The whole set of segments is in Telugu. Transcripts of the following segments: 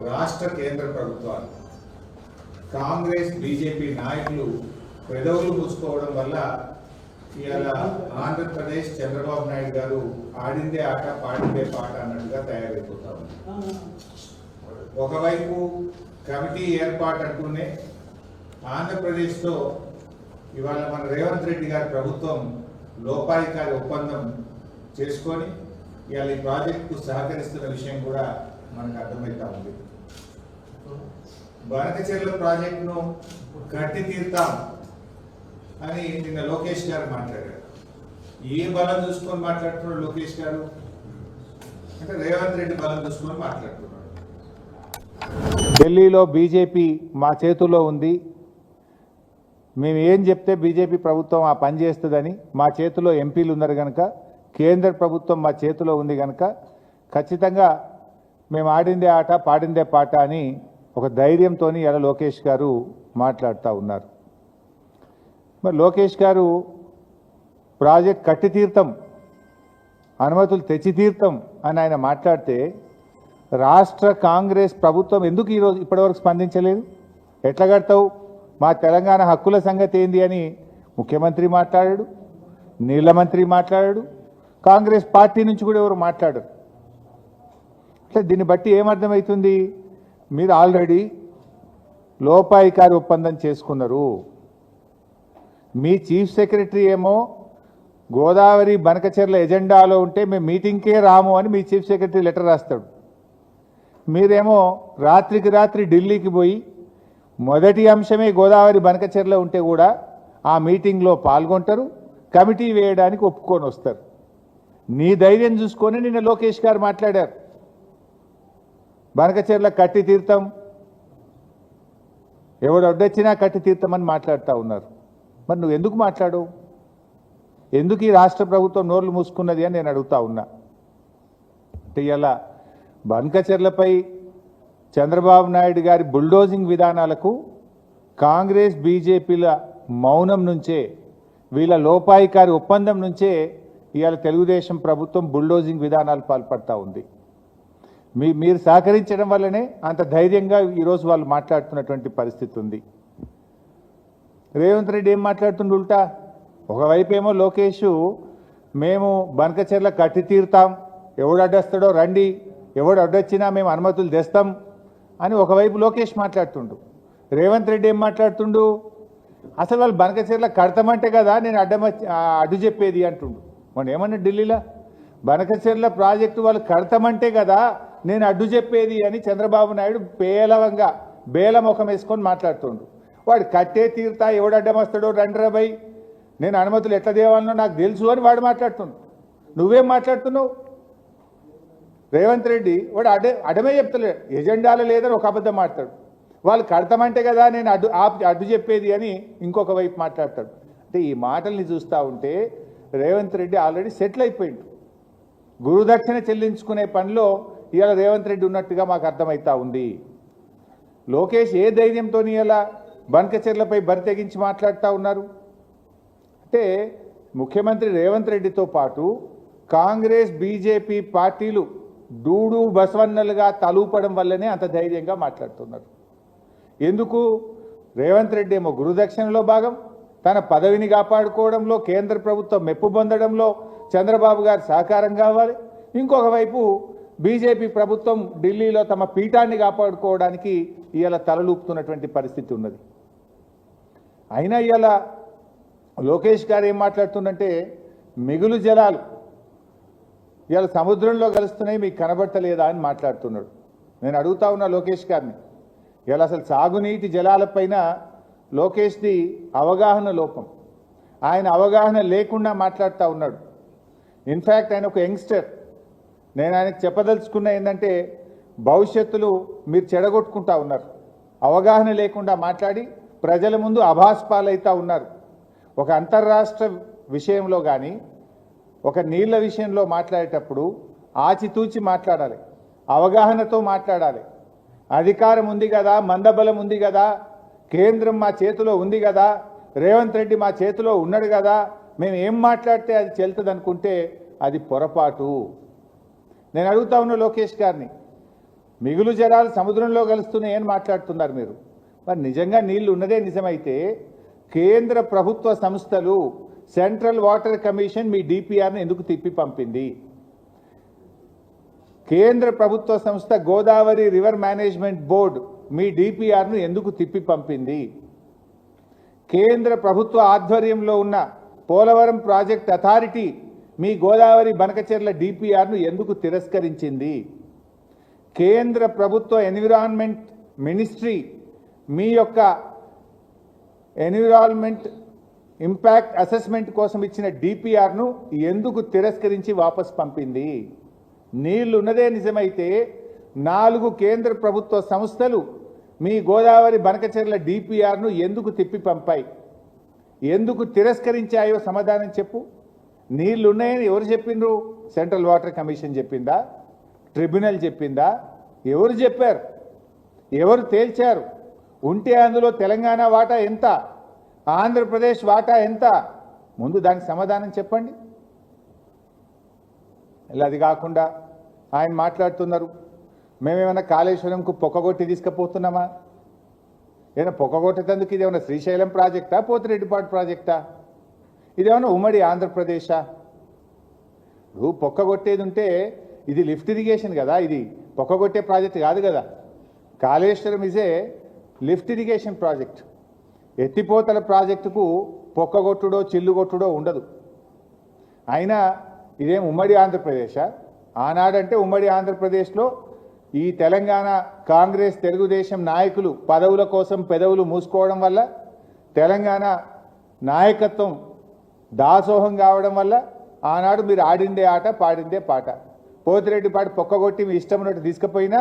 రాష్ట్ర కేంద్ర ప్రభుత్వాలు కాంగ్రెస్ బీజేపీ నాయకులు పెదవులు మూసుకోవడం వల్ల ఇవాళ ఆంధ్రప్రదేశ్ చంద్రబాబు నాయుడు గారు ఆడిందే ఆట పాడిందే పాట అన్నట్టుగా తయారైపోతా ఉంది. ఒకవైపు కమిటీ ఏర్పాటు అంటూనే ఆంధ్రప్రదేశ్లో ఇవాళ మన రేవంత్ రెడ్డి గారి ప్రభుత్వం లోపాయికారి ఒప్పందం చేసుకొని ఇవాళ ఈ ప్రాజెక్టుకు సహకరిస్తున్న విషయం కూడా మనకు అర్థమవుతా ఉంది. బనకచెర్ల ప్రాజెక్టును కట్టి తీర్తాం అని నిన్న లోకేష్ గారు మాట్లాడారు. ఏ బలం చూసుకొని మాట్లాడుతున్నాడు లోకేష్ గారు అంటే రేవంత్ రెడ్డి బలం చూసుకొని మాట్లాడుతున్నాడు. ఢిల్లీలో బీజేపీ మా చేతుల్లో ఉంది, మేము ఏం చెప్తే బీజేపీ ప్రభుత్వం ఆ పని చేస్తుందని, మా చేతిలో ఎంపీలు ఉన్నారు కనుక, కేంద్ర ప్రభుత్వం మా చేతిలో ఉంది కనుక ఖచ్చితంగా మేము ఆడిందే ఆట పాడిందే పాట అని ఒక ధైర్యంతో ఇలా లోకేష్ గారు మాట్లాడుతూ ఉన్నారు. మరి లోకేష్ గారు ప్రాజెక్ట్ కట్టి తీర్థం, అనుమతులు తెచ్చి తీర్థం అని ఆయన మాట్లాడితే రాష్ట్ర కాంగ్రెస్ ప్రభుత్వం ఎందుకు ఈరోజు ఇప్పటివరకు స్పందించలేదు? ఎట్లా కడతావు, మా తెలంగాణ హక్కుల సంగతి ఏంది అని ముఖ్యమంత్రి మాట్లాడాడు, నీళ్ల మంత్రి మాట్లాడాడు, కాంగ్రెస్ పార్టీ నుంచి కూడా ఎవరు మాట్లాడరు. అంటే దీన్ని బట్టి ఏమర్థమవుతుంది? మీరు ఆల్రెడీ లోపాయికారి ఒప్పందం చేసుకున్నారు. మీ చీఫ్ సెక్రటరీ ఏమో గోదావరి బనకచెర్ల ఎజెండాలో ఉంటే మేము మీటింగ్కే రాము అని మీ చీఫ్ సెక్రటరీ లెటర్ రాస్తాడు. మీరేమో రాత్రికి రాత్రి ఢిల్లీకి పోయి మొదటి అంశమే గోదావరి బనకచెర్ల ఉంటే కూడా ఆ మీటింగ్లో పాల్గొంటారు, కమిటీ వేయడానికి ఒప్పుకొని వస్తారు. నీ ధైర్యం చూసుకొని నిన్న లోకేష్ గారు మాట్లాడారు, బనకచెర్ల కట్టి తీర్థం, ఎవడు అడ్డొచ్చినా కట్టి తీర్థమని మాట్లాడుతూ ఉన్నారు. మరి నువ్వు ఎందుకు మాట్లాడవు? ఎందుకు ఈ రాష్ట్ర ప్రభుత్వం నోర్లు మూసుకున్నది అని నేను అడుగుతా ఉన్నా. అంటే ఇలా బనకచెర్లపై చంద్రబాబు నాయుడు గారి బుల్డోజింగ్ విధానాలకు కాంగ్రెస్ బీజేపీల మౌనం నుంచే, వీళ్ళ లోపాయికారి ఒప్పందం నుంచే ఇవాళ తెలుగుదేశం ప్రభుత్వం బుల్డోజింగ్ విధానాలు పాల్పడతా ఉంది. మీరు సహకరించడం వల్లనే అంత ధైర్యంగా ఈరోజు వాళ్ళు మాట్లాడుతున్నటువంటి పరిస్థితి ఉంది. రేవంత్ రెడ్డి ఏం మాట్లాడుతుండు ఉల్టా? ఒకవైపు ఏమో లోకేష్ మేము బనకచెర్ల కట్టి తీరుతాం, ఎవడు అడ్డొస్తాడో రండి, ఎవడు అడ్డొచ్చినా మేము అనుమతులు తెస్తాం అని ఒకవైపు లోకేష్ మాట్లాడుతుండు. రేవంత్ రెడ్డి ఏం మాట్లాడుతుండు? అసలు వాళ్ళు బనకచెర్ల కడతామంటే కదా నేను అడ్డు చెప్పేది అంటుండు. మనం ఏమన్నా ఢిల్లీలో బనకచెర్ల ప్రాజెక్టు వాళ్ళు కడతామంటే కదా నేను అడ్డు చెప్పేది అని చంద్రబాబు నాయుడు పేలవంగా బేలముఖం వేసుకొని మాట్లాడుతుండు. వాడు కట్టే తీరుతా, ఎవడు అడ్డం వస్తాడో రండ్రబై, నేను అనుమతులు ఎట్లా దేవాలనో నాకు తెలుసు అని వాడు మాట్లాడుతుండు. నువ్వేం మాట్లాడుతున్నావు? రేవంత్ రెడ్డి వాడు అడ్డమే చెప్తలేడు, ఎజెండాలో లేదని ఒక అబద్ధం మాట్లాడు. వాళ్ళు కడతామంటే కదా నేను అడ్డు చెప్పేది అని ఇంకొక వైపు మాట్లాడతాడు. అంటే ఈ మాటల్ని చూస్తూ ఉంటే రేవంత్ రెడ్డి ఆల్రెడీ సెటిల్ అయిపోయిండు. గురుదక్షిణ చెల్లించుకునే పనిలో ఇవాళ రేవంత్ రెడ్డి ఉన్నట్టుగా మాకు అర్థమవుతా ఉంది. లోకేష్ ఏ ధైర్యంతో ఇలా బనకచెర్లపై బరి తెగించి మాట్లాడుతూ ఉన్నారు అంటే, ముఖ్యమంత్రి రేవంత్ రెడ్డితో పాటు కాంగ్రెస్ బీజేపీ పార్టీలు డూడు బసవన్నలుగా తలూపడం వల్లనే అంత ధైర్యంగా మాట్లాడుతున్నారు. ఎందుకు? రేవంత్ రెడ్డి ఏమో గురుదక్షిణలో భాగం, తన పదవిని కాపాడుకోవడంలో, కేంద్ర ప్రభుత్వం మెప్పు పొందడంలో చంద్రబాబు గారు సహకారం కావాలి. ఇంకొక వైపు బీజేపీ ప్రభుత్వం ఢిల్లీలో తమ పీఠాన్ని కాపాడుకోవడానికి ఇవాళ తలలూపుతున్నటువంటి పరిస్థితి ఉన్నది. అయినా ఇవాళ లోకేష్ గారు ఏం మాట్లాడుతుందంటే, మిగులు జలాలు ఇవాళ సముద్రంలో కలుస్తున్నాయి మీకు కనబడతలేదా అని మాట్లాడుతున్నాడు. నేను అడుగుతా ఉన్నా లోకేష్ గారిని, ఇవాళ అసలు సాగునీటి జలాలపైన లోకేష్ది అవగాహన లోపం, ఆయన అవగాహన లేకుండా మాట్లాడుతూ ఉన్నాడు. ఇన్ఫ్యాక్ట్ ఆయన ఒక యంగ్స్టర్. నేను ఆయనకు చెప్పదలుచుకున్న ఏంటంటే, భవిష్యత్తులో మీరు చెడగొట్టుకుంటా ఉన్నారు, అవగాహన లేకుండా మాట్లాడి ప్రజల ముందు అభాస్పాలైతా ఉన్నారు. ఒక అంతర్రాష్ట్ర విషయంలో కానీ ఒక నీళ్ల విషయంలో మాట్లాడేటప్పుడు ఆచితూచి మాట్లాడాలి, అవగాహనతో మాట్లాడాలి. అధికారం ఉంది కదా, మందబలం ఉంది కదా, కేంద్రం మా చేతిలో ఉంది కదా, రేవంత్ రెడ్డి మా చేతిలో ఉన్నాడు కదా, మేము ఏం మాట్లాడితే అది చెల్తుంది అనుకుంటే అది పొరపాటు. నేను అడుగుతా ఉన్నా లోకేష్ గారిని, మిగులు జలాలు సముద్రంలో కలుస్తున్నాయని మాట్లాడుతున్నారు మీరు. మరి నిజంగా నీళ్లు ఉన్నదే నిజమైతే కేంద్ర ప్రభుత్వ సంస్థలు సెంట్రల్ వాటర్ కమిషన్ మీ డిపిఆర్ను ఎందుకు తిప్పి పంపింది? కేంద్ర ప్రభుత్వ సంస్థ గోదావరి రివర్ మేనేజ్మెంట్ బోర్డు మీ డిపిఆర్ను ఎందుకు తిప్పి పంపింది? కేంద్ర ప్రభుత్వ ఆధ్వర్యంలో ఉన్న పోలవరం ప్రాజెక్ట్ అథారిటీ మీ గోదావరి బనకచెర్ల డిపిఆర్ను ఎందుకు తిరస్కరించింది? కేంద్ర ప్రభుత్వ ఎన్విరాన్మెంట్ మినిస్ట్రీ మీ యొక్క ఎన్విరాన్మెంట్ ఇంపాక్ట్ అసెస్మెంట్ కోసం ఇచ్చిన డిపిఆర్ను ఎందుకు తిరస్కరించి వాపస్ పంపింది? నీళ్లు ఉన్నదే నిజమైతే 4 కేంద్ర ప్రభుత్వ సంస్థలు మీ గోదావరి బనకచెర్ల డిపిఆర్ను ఎందుకు తిప్పి పంపాయి? ఎందుకు తిరస్కరించాయో సమాధానం చెప్పు. నీళ్లు ఉన్నాయని ఎవరు చెప్పిండ్రు? సెంట్రల్ వాటర్ కమిషన్ చెప్పిందా? ట్రిబ్యునల్ చెప్పిందా? ఎవరు చెప్పారు? ఎవరు తేల్చారు? ఉంటే అందులో తెలంగాణ వాటా ఎంత, ఆంధ్రప్రదేశ్ వాటా ఎంత? ముందు దానికి సమాధానం చెప్పండి. ఇలా అది కాకుండా ఆయన మాట్లాడుతున్నారు, మేమేమైనా కాళేశ్వరంకు పొక్కగొట్టి తీసుకుపోతున్నామా? ఏమైనా పొక్కగొట్టేందుకు ఇదేమన్నా శ్రీశైలం ప్రాజెక్టా, పోతిరెడ్డిపాడు ప్రాజెక్టా? ఇదేమన్నా ఉమ్మడి ఆంధ్రప్రదేశా? పొక్కగొట్టేది ఉంటే ఇది లిఫ్ట్ ఇరిగేషన్ కదా, ఇది పొక్కగొట్టే ప్రాజెక్ట్ కాదు కదా. Kaleshwaram is a lift irrigation project. ఎత్తిపోతల ప్రాజెక్టుకు పొక్కగొట్టుడో చిల్లుగొట్టుడో ఉండదు. అయినా ఇదేం ఉమ్మడి ఆంధ్రప్రదేశా? ఆనాడంటే ఉమ్మడి ఆంధ్రప్రదేశ్లో ఈ తెలంగాణ కాంగ్రెస్ తెలుగుదేశం నాయకులు పదవుల కోసం పెదవులు మూసుకోవడం వల్ల, తెలంగాణ నాయకత్వం దాసోహం కావడం వల్ల ఆనాడు మీరు ఆడిందే ఆట పాడిందే పాట. పోతిరెడ్డిపాడు పొక్కగొట్టి మీ ఇష్టం ఉన్నట్టు తీసుకుపోయినా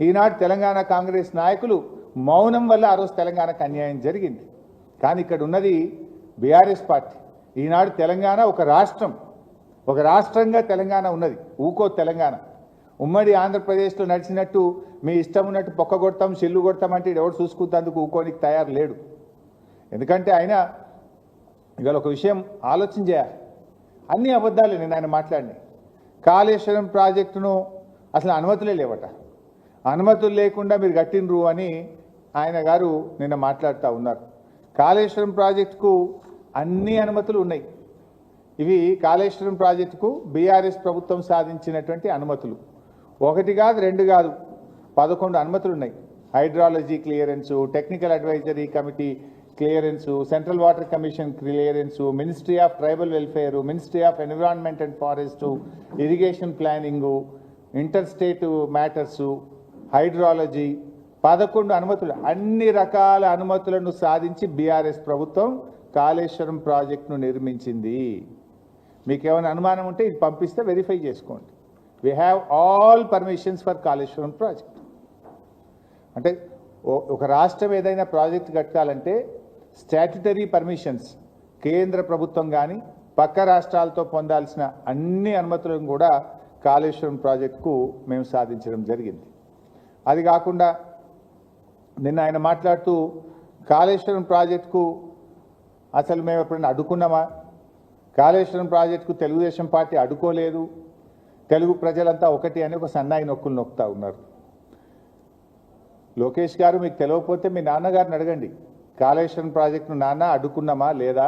ఈనాడు తెలంగాణ కాంగ్రెస్ నాయకులు మౌనం వల్ల ఆ రోజు తెలంగాణకు అన్యాయం జరిగింది. కానీ ఇక్కడ ఉన్నది బీఆర్ఎస్ పార్టీ. ఈనాడు తెలంగాణ ఒక రాష్ట్రం, ఒక రాష్ట్రంగా తెలంగాణ ఉన్నది. ఊకో తెలంగాణ ఉమ్మడి ఆంధ్రప్రదేశ్లో నడిచినట్టు మీ ఇష్టం ఉన్నట్టు పొక్క కొడతాం చెల్లు కొడతామంటే ఎవరు చూసుకుంటేందుకు ఊకోనికి తయారు లేడు. ఎందుకంటే ఆయన ఇవాళ ఒక విషయం ఆలోచన చేయాలి. అన్ని అబద్ధాలు నేను ఆయన మాట్లాడినాయి. కాళేశ్వరం ప్రాజెక్టును అసలు అనుమతులే లేవట. అనుమతులు లేకుండా మీరు కట్టినరు అని ఆయన గారు నిన్న మాట్లాడుతూ ఉన్నారు. కాళేశ్వరం ప్రాజెక్టుకు అన్ని అనుమతులు ఉన్నాయి. ఇవి కాళేశ్వరం ప్రాజెక్టుకు బీఆర్ఎస్ ప్రభుత్వం సాధించినటువంటి అనుమతులు. 1 కాదు 2 కాదు 11 అనుమతులు ఉన్నాయి. Hydrology clearance, technical advisory committee clearance, central water commission clearance, ministry of tribal welfare, ministry of environment and forest, irrigation planning, inter state matters, hydrology 11 అనుమతులు. అన్ని రకాల అనుమతులను సాధించి బీఆర్ఎస్ ప్రభుత్వం కాళేశ్వరం ప్రాజెక్టును నిర్మించింది. మీకేమైనా అనుమానం ఉంటే ఇది పంపిస్తే వెరిఫై చేసుకోండి. We have all permissions for Kaleshwaram project. అంటే ఒక రాష్ట్రం ఏదైనా ప్రాజెక్ట్ కట్టాలంటే స్టాట్యుటరీ పర్మిషన్స్ కేంద్ర ప్రభుత్వం కానీ పక్క రాష్ట్రాలతో పొందాల్సిన అన్ని అనుమతులను కూడా కాళేశ్వరం ప్రాజెక్టుకు మేము సాధించడం జరిగింది. అది కాకుండా నిన్న ఆయన మాట్లాడుతూ కాళేశ్వరం ప్రాజెక్టుకు అసలు మేము ఎప్పుడైనా అడ్డుకున్నామా? కాళేశ్వరం ప్రాజెక్టుకు తెలుగుదేశం పార్టీ అడ్డుకోలేదు, తెలుగు ప్రజలంతా ఒకటి అని ఒక సన్నాయి నొక్కులు నొక్కుతా ఉన్నారు. లోకేష్ గారు, మీకు తెలియకపోతే మీ నాన్నగారిని అడగండి. కాళేశ్వరం ప్రాజెక్టును నాన్న అడ్డుకున్నామా లేదా,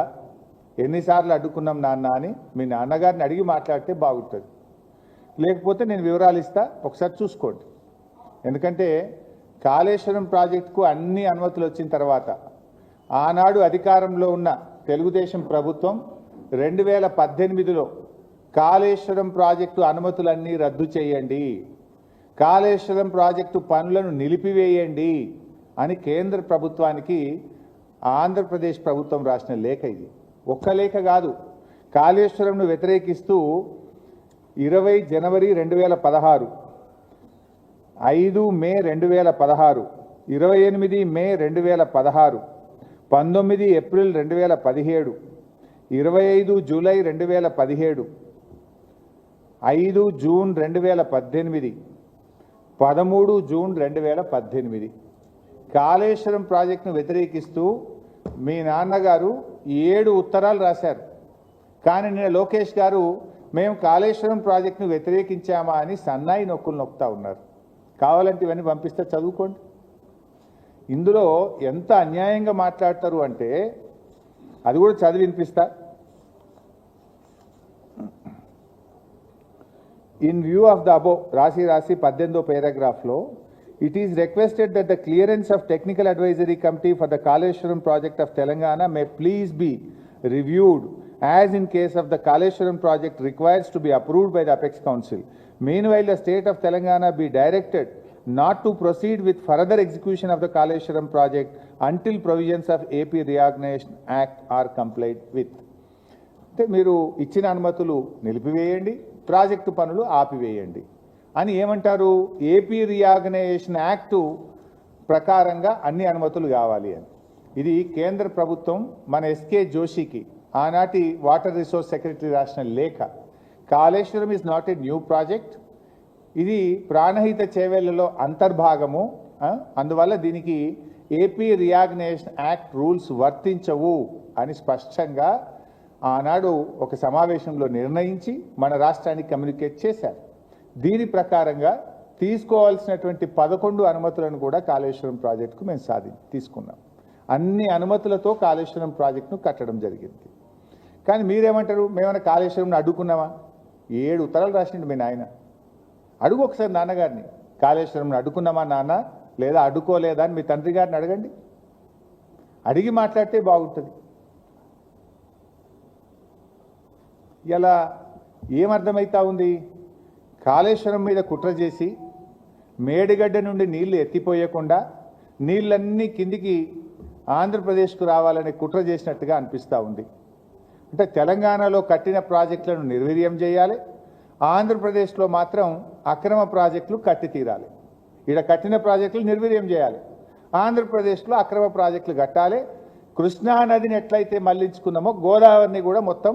ఎన్నిసార్లు అడ్డుకున్నాం నాన్న అని మీ నాన్నగారిని అడిగి మాట్లాడితే బాగుంటుంది. లేకపోతే నేను వివరాలు ఇస్తా, ఒకసారి చూసుకోండి. ఎందుకంటే కాళేశ్వరం ప్రాజెక్టుకు అన్ని అనుమతులు వచ్చిన తర్వాత ఆనాడు అధికారంలో ఉన్న తెలుగుదేశం ప్రభుత్వం 2018లో కాళేశ్వరం ప్రాజెక్టు అనుమతులన్నీ రద్దు చేయండి, కాళేశ్వరం ప్రాజెక్టు పనులను నిలిపివేయండి అని కేంద్ర ప్రభుత్వానికి ఆంధ్రప్రదేశ్ ప్రభుత్వం రాసిన లేఖ ఇది. ఒక్క లేఖ కాదు, కాళేశ్వరంను వ్యతిరేకిస్తూ 20 జనవరి 2016, 5 మే 2016, 28 మే 2016, 19 April 2017, 25 July 2017, 5 June 2018, 13 June 2018 Kaleshwaram ప్రాజెక్టును వ్యతిరేకిస్తూ మీ నాన్నగారు 7 ఉత్తరాలు రాశారు. కానీ నిన్న లోకేష్ గారు మేము కాళేశ్వరం ప్రాజెక్టును వ్యతిరేకించామా అని సన్నాయి నొక్కులు నొక్కుతా ఉన్నారు. కావాలంటే ఇవన్నీ పంపిస్తే చదువుకోండి. ఇందులో ఎంత అన్యాయంగా మాట్లాడతారు అంటే అది కూడా చదివి వినిపిస్తా. In view of the above రాసి 18వ పారాగ్రాఫ్లో it is requested that the clearance of technical advisory committee for the Kaleshwaram project of Telangana may please be reviewed as in case of the Kaleshwaram project requires to be approved by the Apex Council. Meanwhile, the state of Telangana be directed not to proceed with further execution of the Kaleshwaram project until provisions of AP Reorganization Act are complied with. అంటే మీరు ఇచ్చిన అనుమతులు నిలిపివేయండి, ప్రాజెక్టు పనులు ఆపివేయండి అని ఏమంటారు? ఏపీ రీఆర్గనైజేషన్ యాక్టు ప్రకారంగా అన్ని అనుమతులు కావాలి అని. ఇది కేంద్ర ప్రభుత్వం మన ఎస్కే జోషికి ఆనాటి వాటర్ రిసోర్స్ సెక్రటరీ రాసిన లేఖ. Kaleshwaram is not a new project, ఇది ప్రాణహిత చేవేళ్లలో అంతర్భాగము, అందువల్ల దీనికి ఏపీ రీఆర్గనైజేషన్ యాక్ట్ రూల్స్ వర్తించవు అని స్పష్టంగా ఆనాడు ఒక సమావేశంలో నిర్ణయించి మన రాష్ట్రానికి కమ్యూనికేట్ చేశారు. దీని ప్రకారంగా తీసుకోవాల్సినటువంటి 11 అనుమతులను కూడా కాళేశ్వరం ప్రాజెక్టుకు మేము తీసుకున్నాం. అన్ని అనుమతులతో కాళేశ్వరం ప్రాజెక్టును కట్టడం జరిగింది. కానీ మీరేమంటారు? మేమైనా కాళేశ్వరంను అడ్డుకున్నామా? 7 ఉత్తరాలు రాసిండు మీ నాయన. అడుగు ఒకసారి నాన్నగారిని, కాళేశ్వరంను అడ్డుకున్నామా నాన్న, లేదా అడ్డుకోలేదా అని మీ తండ్రి గారిని అడగండి. అడిగి మాట్లాడితే బాగుంటుంది. ఇలా ఏమర్థమవుతా ఉంది? కాళేశ్వరం మీద కుట్ర చేసి మేడిగడ్డ నుండి నీళ్లు ఎత్తిపోయకుండా నీళ్ళన్నీ కిందికి ఆంధ్రప్రదేశ్కు రావాలని కుట్ర చేసినట్టుగా అనిపిస్తూ ఉంది. అంటే తెలంగాణలో కట్టిన ప్రాజెక్టులను నిర్వీర్యం చేయాలి, ఆంధ్రప్రదేశ్లో మాత్రం అక్రమ ప్రాజెక్టులు కట్టి తీరాలి. ఇక్కడ కట్టిన ప్రాజెక్టులు నిర్వీర్యం చేయాలి, ఆంధ్రప్రదేశ్లో అక్రమ ప్రాజెక్టులు కట్టాలి. కృష్ణా నదిని ఎట్లయితే మళ్లించుకున్నామో గోదావరిని కూడా మొత్తం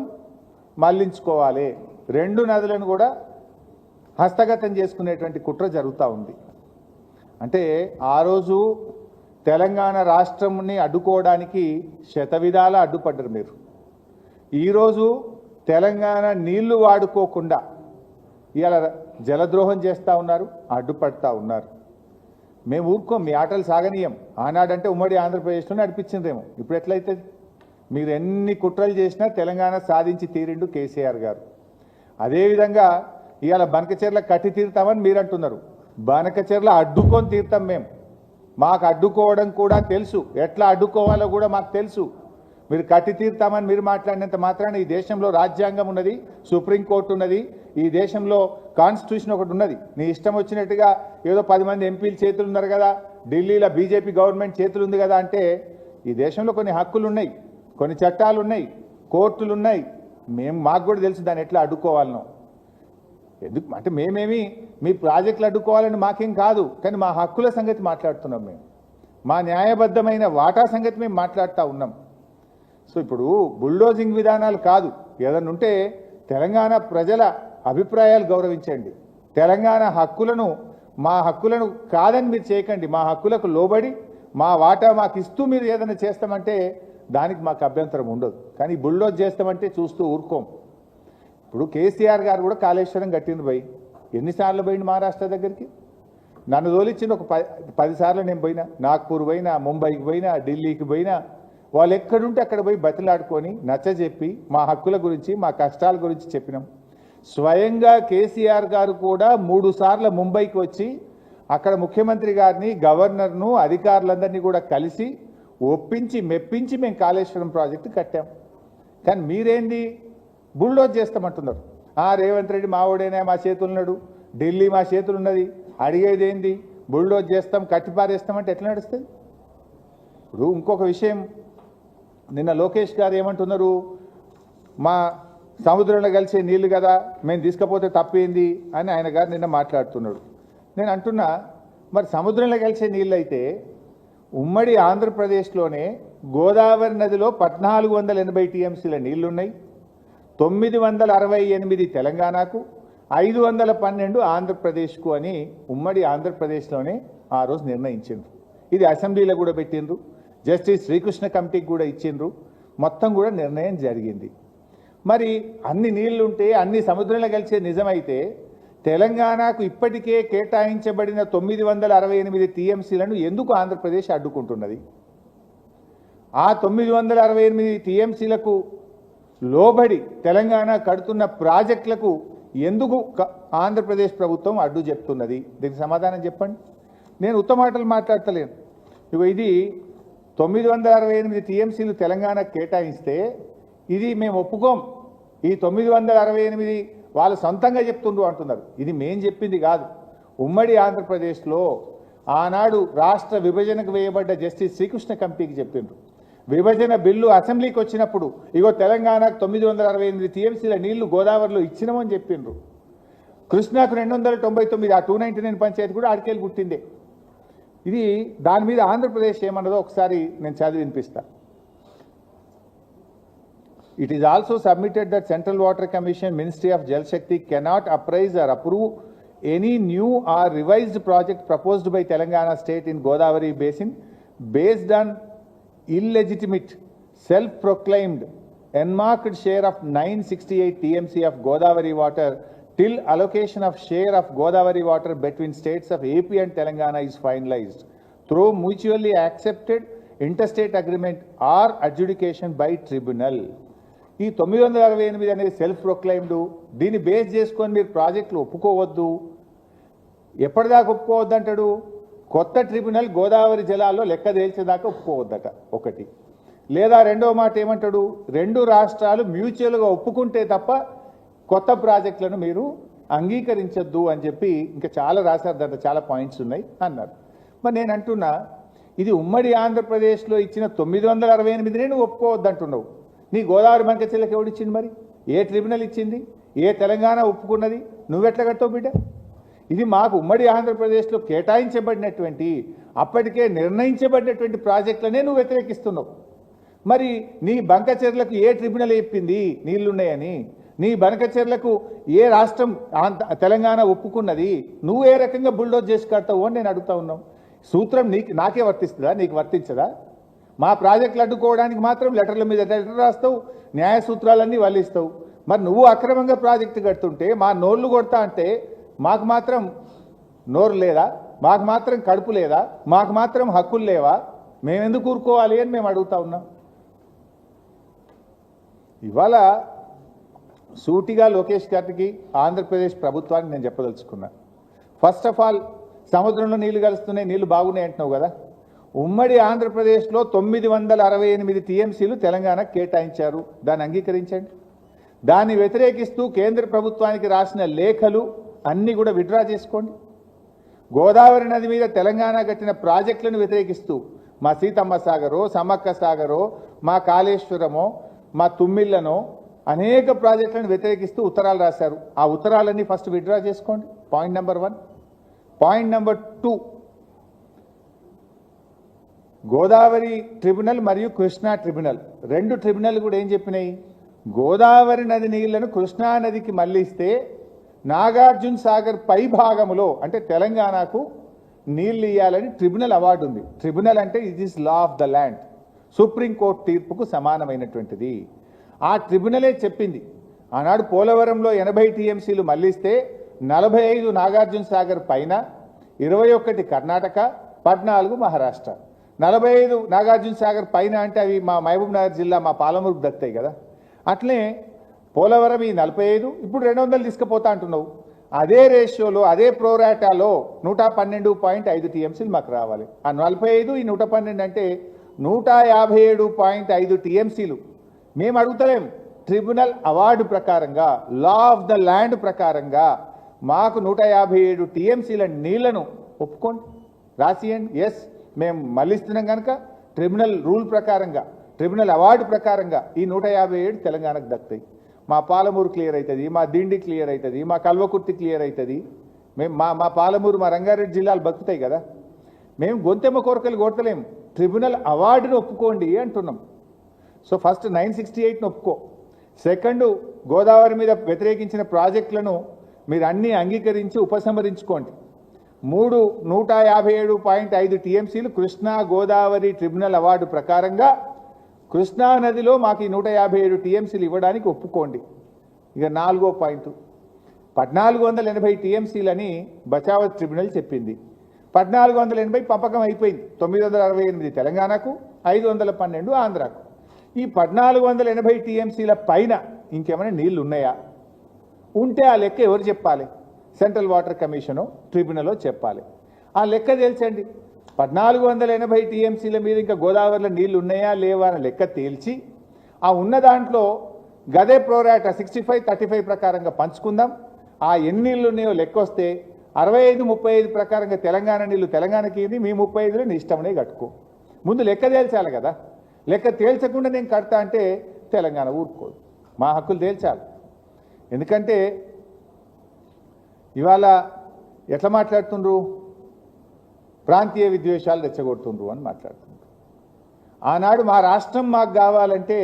మళ్లించుకోవాలి. 2 నదులను కూడా హస్తగతం చేసుకునేటువంటి కుట్ర జరుగుతూ ఉంది. అంటే ఆ రోజు తెలంగాణ రాష్ట్రంని అడ్డుకోవడానికి శతవిధాలా అడ్డుపడ్డారు మీరు. ఈరోజు తెలంగాణ నీళ్లు వాడుకోకుండా ఇవాళ జలద్రోహం చేస్తూ ఉన్నారు, అడ్డుపడతా ఉన్నారు. మేము ఊరుకోం, మీ ఆటలు సాగనీయం. ఆనాడంటే ఉమ్మడి ఆంధ్రప్రదేశ్లో నడిపించిందేమో, ఇప్పుడు ఎట్లయితే? మీరు ఎన్ని కుట్రలు చేసినా తెలంగాణ సాధించి తీరిండు కేసీఆర్ గారు. అదేవిధంగా ఇవాళ బనకచెర్ల కట్టి తీరుతామని మీరు అంటున్నారు. బనకచెర్ల అడ్డుకొని తీరుతాం మేము. మాకు అడ్డుకోవడం కూడా తెలుసు, ఎట్లా అడ్డుకోవాలో కూడా మాకు తెలుసు. మీరు కట్టి తీరుతామని మీరు మాట్లాడినంత మాత్రాన ఈ దేశంలో రాజ్యాంగం ఉన్నది, సుప్రీంకోర్టు ఉన్నది, ఈ దేశంలో కాన్స్టిట్యూషన్ ఒకటి ఉన్నది. నీ ఇష్టం వచ్చినట్టుగా ఏదో 10 మంది ఎంపీలు చేతులు ఉన్నారు కదా, ఢిల్లీలో బీజేపీ గవర్నమెంట్ చేతులు ఉంది కదా అంటే, ఈ దేశంలో కొన్ని హక్కులు ఉన్నాయి, కొన్ని చట్టాలు ఉన్నాయి, కోర్టులు ఉన్నాయి. మాకు కూడా తెలుసు దాన్ని ఎట్లా అడ్డుకోవాలనో. ఎందుకు అంటే మేమేమి మీ ప్రాజెక్టులు అడ్డుకోవాలని మాకేం కాదు, కానీ మా హక్కుల సంగతి మాట్లాడుతున్నాం. మేము మా న్యాయబద్ధమైన వాటా సంగతి మేము మాట్లాడుతూ ఉన్నాం. సో ఇప్పుడు బుల్డోజింగ్ విధానాలు కాదు, ఏదన్నా ఉంటే తెలంగాణ ప్రజల అభిప్రాయాలు గౌరవించండి. తెలంగాణ హక్కులను, మా హక్కులను కాదని మీరు చేయకండి. మా హక్కులకు లోబడి మా వాటా మాకు ఇస్తూ మీరు ఏదైనా చేస్తామంటే దానికి మాకు అభ్యంతరం ఉండదు. కానీ బుల్డోజ్ చేస్తామంటే చూస్తూ ఊరుకోం. ఇప్పుడు కేసీఆర్ గారు కూడా కాళేశ్వరం కట్టిండు పోయి, ఎన్నిసార్లు పోయిండు మహారాష్ట్ర దగ్గరికి? నన్ను తోలిచ్చింది ఒక 10 సార్లు నేను పోయినా. నాగ్పూర్ పోయినా, ముంబైకి పోయినా, ఢిల్లీకి పోయినా. వాళ్ళు ఎక్కడుంటే అక్కడ పోయి బతిలాడుకొని నచ్చజెప్పి మా హక్కుల గురించి, మా కష్టాల గురించి చెప్పినాం. స్వయంగా కేసీఆర్ గారు కూడా 3 సార్లు ముంబైకి వచ్చి అక్కడ ముఖ్యమంత్రి గారిని, గవర్నర్ను, అధికారులందరినీ కూడా కలిసి ఒప్పించి మెప్పించి మేము కాళేశ్వరం ప్రాజెక్టు కట్టాం. కానీ మీరేంది బుల్డోజ్ చేస్తామంటున్నారు. రేవంత్ రెడ్డి మావోడేనా, మా చేతులున్నాడు, ఢిల్లీ మా చేతులున్నది, అడిగేది ఏంది? బుల్డోజ్ చేస్తాం, కట్టిపారేస్తామంటే ఎట్లా నడుస్తుంది? ఇప్పుడు ఇంకొక విషయం, నిన్న లోకేష్ గారు ఏమంటున్నారు? మా సముద్రంలో కలిసే నీళ్లు కదా, మేము తీసుకపోతే తప్పేంది అని ఆయన గారు నిన్న మాట్లాడుతున్నాడు. నేను అంటున్నా, మరి సముద్రంలో కలిసే నీళ్ళు అయితే ఉమ్మడి ఆంధ్రప్రదేశ్లోనే గోదావరి నదిలో 1480 టీఎంసీల నీళ్లున్నాయి. 968 తెలంగాణకు, 512 ఆంధ్రప్రదేశ్కు అని ఉమ్మడి ఆంధ్రప్రదేశ్లోనే ఆ రోజు నిర్ణయించిండ్రు. ఇది అసెంబ్లీలో కూడా పెట్టిండ్రు, జస్టిస్ శ్రీకృష్ణ కమిటీకి కూడా ఇచ్చిండ్రు, మొత్తం కూడా నిర్ణయం జరిగింది. మరి అన్ని నీళ్లుంటే, అన్ని సముద్రంలో కలిసే నిజమైతే తెలంగాణకు ఇప్పటికే కేటాయించబడిన 968 టీఎంసీలను ఎందుకు ఆంధ్రప్రదేశ్ అడ్డుకుంటున్నది? ఆ 968 టీఎంసీలకు లోబడి తెలంగాణ కడుతున్న ప్రాజెక్టులకు ఎందుకు ఆంధ్రప్రదేశ్ ప్రభుత్వం అడ్డు చెప్తున్నది? దీనికి సమాధానం చెప్పండి. నేను ఉత్తమ మాటలు మాట్లాడతలేను. ఇగో ఇది 968 టీఎంసీలు తెలంగాణకు కేటాయిస్తే ఇది మేము ఒప్పుకోం, ఈ 968 వాళ్ళు సొంతంగా చెప్తుండ్రు అంటున్నారు. ఇది మేం చెప్పింది కాదు. ఉమ్మడి ఆంధ్రప్రదేశ్లో ఆనాడు రాష్ట్ర విభజనకు వేయబడ్డ జస్టిస్ శ్రీకృష్ణ కమిటీకి చెప్పిండ్రు. విభజన బిల్లు అసెంబ్లీకి వచ్చినప్పుడు ఇగో తెలంగాణకు 968 టీఎంసీల నీళ్లు గోదావరిలో ఇచ్చినామని చెప్పిండ్రు. కృష్ణాకు 299, ఆ 299 పంచాయతీ కూడా ఆడికెళ్ళి పుట్టిందే. ఇది దాని మీద ఆంధ్రప్రదేశ్ ఏమన్నదో ఒకసారి నేను చదివి వినిపిస్తా. It is also submitted that Central Water Commission, Ministry of Jal Shakti cannot appraise or approve any new or revised project proposed by Telangana state in Godavari basin based on illegitimate, self-proclaimed, enmarked share of 968 TMC of Godavari water till allocation of share of Godavari water between states of AP and Telangana is finalized through mutually accepted interstate agreement or adjudication by tribunal. ఈ 968 అనేది సెల్ఫ్ ప్రొక్లైమ్డ్. దీన్ని బేస్ చేసుకొని మీరు ప్రాజెక్టులు ఒప్పుకోవద్దు. ఎప్పటిదాకా ఒప్పుకోవద్దు అంటాడు? కొత్త ట్రిబ్యునల్ గోదావరి జలాల్లో లెక్క తేల్చేదాకా ఒప్పుకోవద్దట ఒకటి. లేదా రెండో మాట ఏమంటాడు? రెండు రాష్ట్రాలు మ్యూచువల్గా ఒప్పుకుంటే తప్ప కొత్త ప్రాజెక్టులను మీరు అంగీకరించొద్దు అని చెప్పి ఇంకా చాలా రాశారు. దాంట్లో చాలా పాయింట్స్ ఉన్నాయి అన్నారు. మరి నేను అంటున్నా, ఇది ఉమ్మడి ఆంధ్రప్రదేశ్లో ఇచ్చిన 968 నువ్వు ఒప్పుకోవద్దు అంటున్నావు. నీ గోదావరి బంకచెర్లకు ఎవడిచ్చింది? మరి ఏ ట్రిబ్యునల్ ఇచ్చింది? ఏ తెలంగాణ ఒప్పుకున్నది? నువ్వెట్లా కడతావు బిడ్డ? ఇది మాకు ఉమ్మడి ఆంధ్రప్రదేశ్లో కేటాయించబడినటువంటి అప్పటికే నిర్ణయించబడినటువంటి ప్రాజెక్టులనే నువ్వు వ్యతిరేకిస్తున్నావు. మరి నీ బంకచెర్లకు ఏ ట్రిబ్యునల్ చెప్పింది నీళ్లున్నాయని? నీ బంకచెర్లకు ఏ రాష్ట్రం తెలంగాణ ఒప్పుకున్నది? నువ్వు ఏ రకంగా బుల్డోజ్ చేసి కడతావు అని నేను అడుగుతా ఉన్నావు. సూత్రం నాకే వర్తిస్తుందా? నీకు వర్తించదా? మా ప్రాజెక్టులు అడ్డుకోవడానికి మాత్రం లెటర్ల మీద లెటర్ రాస్తావు, న్యాయ సూత్రాలన్నీ వల్లిస్తావు. మరి నువ్వు అక్రమంగా ప్రాజెక్టు కడుతుంటే మా నోర్లు కొడతా అంటే మాకు మాత్రం నోరు లేదా? మాకు మాత్రం కడుపు లేదా? మాకు మాత్రం హక్కులు లేవా? మేమెందుకు ఊరుకోవాలి అని మేము అడుగుతా ఉన్నాం. ఇవాళ సూటిగా లోకేష్ గారికి, ఆంధ్రప్రదేశ్ ప్రభుత్వానికి నేను చెప్పదలుచుకున్నా. ఫస్ట్ ఆఫ్ ఆల్, సముద్రంలో నీళ్లు కలుస్తున్నాయి, నీళ్లు బాగున్నాయి అంటున్నావు కదా. ఉమ్మడి ఆంధ్రప్రదేశ్లో 968 టీఎంసీలు తెలంగాణకు కేటాయించారు. దాన్ని అంగీకరించండి. దాన్ని వ్యతిరేకిస్తూ కేంద్ర ప్రభుత్వానికి రాసిన లేఖలు అన్నీ కూడా విత్డ్రా చేసుకోండి. గోదావరి నది మీద తెలంగాణ కట్టిన ప్రాజెక్టులను వ్యతిరేకిస్తూ మా సీతమ్మ సాగరో, సమ్మక్క సాగరో, మా కాళేశ్వరమో, మా తుమ్మిళ్లనో అనేక ప్రాజెక్టులను వ్యతిరేకిస్తూ ఉత్తరాలు రాశారు. ఆ ఉత్తరాలన్నీ ఫస్ట్ విత్డ్రా చేసుకోండి. Point number 1. Point number 2, Godavari tribunal మరియు కృష్ణా ట్రిబ్యునల్, రెండు ట్రిబ్యునల్ కూడా ఏం చెప్పినాయి? గోదావరి నది నీళ్లను కృష్ణా నదికి మళ్లిస్తే నాగార్జున సాగర్ పై భాగములో అంటే తెలంగాణకు నీళ్లు ఇవ్వాలని ట్రిబ్యునల్ అవార్డు ఉంది. ట్రిబ్యునల్ అంటే it is law of the land, supreme court తీర్పుకు సమానమైనటువంటిది. ఆ ట్రిబ్యునలే చెప్పింది ఆనాడు పోలవరంలో 80 టీఎంసీలు మళ్లిస్తే 45 నాగార్జున సాగర్ పైన, 21 కర్ణాటక, 14 మహారాష్ట్ర. 45 నాగార్జున సాగర్ పైన అంటే అవి మా మహబూబ్ నగర్ జిల్లా, మా పాలమూరుకు దక్కుతాయి కదా. అట్లే పోలవరం ఈ 45, ఇప్పుడు 200 తీసుకుపోతా అంటున్నావు. అదే రేషియోలో, అదే ప్రోరాటాలో 112.5 టీఎంసీలు మాకు రావాలి. ఆ 45 ఈ 112 అంటే 157.5 టీఎంసీలు మేము అడుగుతలేం. ట్రిబ్యునల్ అవార్డు ప్రకారంగా, లా ఆఫ్ ద ల్యాండ్ ప్రకారంగా మాకు 157 టీఎంసీల నీళ్లను ఒప్పుకోండి, రాసియండి. ఎస్, మేము మళ్ళిస్తున్నాం కనుక ట్రిబ్యునల్ రూల్ ప్రకారంగా, ట్రిబ్యునల్ అవార్డు ప్రకారంగా ఈ 157 తెలంగాణకు దక్కుతాయి. మా పాలమూరు క్లియర్ అవుతుంది, మా దిండి క్లియర్ అవుతుంది, మా కల్వకుర్తి క్లియర్ అవుతుంది. మేము మా పాలమూరు, మా రంగారెడ్డి జిల్లాలు బతుకుతాయి కదా. మేము గొంతెమ్మ కోరికలు కొడతలేము. ట్రిబ్యునల్ అవార్డును ఒప్పుకోండి అంటున్నాం. సో ఫస్ట్ 968ను ఒప్పుకో. సెకండ్, గోదావరి మీద వ్యతిరేకించిన ప్రాజెక్టులను మీరు అన్నీ అంగీకరించి ఉపసంహరించుకోండి. 3 157.5 టీఎంసీలు కృష్ణా గోదావరి ట్రిబ్యునల్ అవార్డు ప్రకారంగా కృష్ణా నదిలో మాకు 157 టీఎంసీలు ఇవ్వడానికి ఒప్పుకోండి. ఇక 4వ పాయింట్, 1480 టీఎంసీలని బచావత్ ట్రిబ్యునల్ చెప్పింది. 1480 పంపకం అయిపోయింది. 968 తెలంగాణకు, 512 ఆంధ్రాకు. ఈ 1480 టీఎంసీల పైన ఇంకేమైనా నీళ్లు ఉన్నాయా? ఉంటే ఆ లెక్క ఎవరు చెప్పాలి? సెంట్రల్ వాటర్ కమిషను, ట్రిబ్యునల్లో చెప్పాలి. ఆ లెక్క తేల్చండి. 1480 టీఎంసీల మీద ఇంకా గోదావరిలో నీళ్లు ఉన్నాయా లేవా అని లెక్క తేల్చి, ఆ ఉన్న దాంట్లో గదే ప్రోరాట 65-35 ప్రకారంగా పంచుకుందాం. ఆ ఎన్ని నీళ్లు ఉన్నాయో లెక్క వస్తే 65-35 ప్రకారంగా తెలంగాణ నీళ్లు తెలంగాణకి, మీ 35లో నీ ఇష్టమనే కట్టుకో. ముందు లెక్క తేల్చాలి కదా. లెక్క తేల్చకుండా నేను కడతా అంటే తెలంగాణ ఊరుకోదు. మా హక్కులు తేల్చాలి. ఎందుకంటే ఇవాళ ఎట్లా మాట్లాడుతుండ్రు? ప్రాంతీయ విద్వేషాలు రెచ్చగొడుతుండ్రు అని మాట్లాడుతుండ్రు. ఆనాడు మా రాష్ట్రం మాకు కావాలంటే